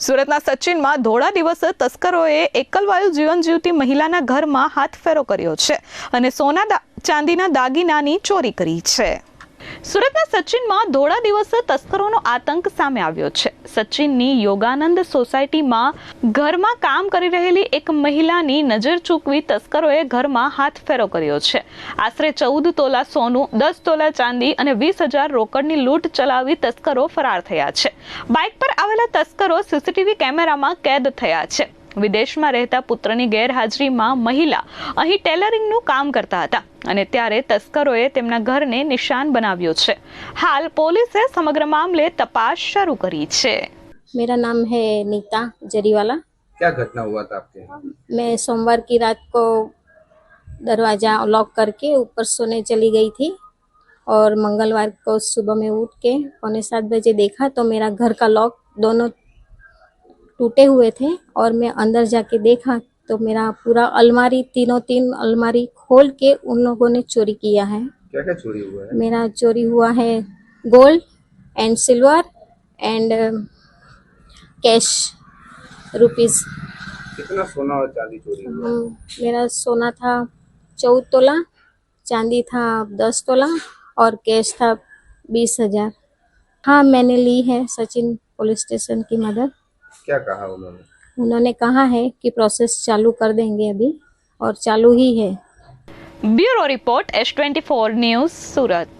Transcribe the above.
સુરતના સચિનમાં ધોળા દિવસે તસ્કરોએ એકલવાયુ જીવન જીવતી મહિલાના ઘરમાં હાથફેરો કર્યો છે અને સોના ચાંદીના દાગીનાની ચોરી કરી છે। સુરતના સચિનમાં ધોળા દિવસે તસ્કરોનો આતંક સામે આવ્યો છે। સચિનની યોગાનંદ સોસાયટીમાં ઘરમાં કામ કરી રહેલી એક મહિલાની નજર ચૂકવી તસ્કરોએ ઘરમાં હાથફેરો કર્યો છે। આશરે 14 તોલા સોનું, 10 તોલા ચાંદી અને 20,000 રોકડની લૂંટ ચલાવી તસ્કરો ફરાર થયા છે। બાઇક પર આવેલા તસ્કરો સીસીટીવી કેમેરામાં કેદ થયા છે। વિદેશમાં રહેતા પુત્રની ગેરહાજરીમાં મહિલા અહીં ટેલરિંગનું કામ કરતા હતા અને ત્યારે તસ્કરોએ તેમના ઘરને નિશાન બનાવ્યો છે। હાલ પોલીસે સમગ્ર મામલે તપાસ શરૂ કરી છે। मेरा नाम है नीता जरीवाला। क्या घटना हुआ था आपके? मैं सोमवार की रात को दरवाज़ा लॉक करके ऊपर सोने चली गई थी और मंगलवार को सुबह में उठ के 6:45 बजे देखा तो मेरा घर का लॉक दोनों टूटे हुए थे और मैं अंदर जाके देखा तो मेरा पूरा अलमारी तीन अलमारी खोल के उन लोगों ने चोरी किया है। क्या क्या चोरी हुआ है? मेरा चोरी हुआ है gold and silver and cash rupees. कितना सोना और चांदी चोरी हुआ? मेरा सोना था 14 तोला, चांदी था 10 तोला और कैश था 20,000। हाँ, मैंने ली है सचिन पुलिस स्टेशन की मदद। क्या कहा उन्होंने? उन्होंने कहा है कि प्रोसेस चालू कर देंगे अभी और चालू ही है। ब्यूरो रिपोर्ट S24 न्यूज़ सूरत।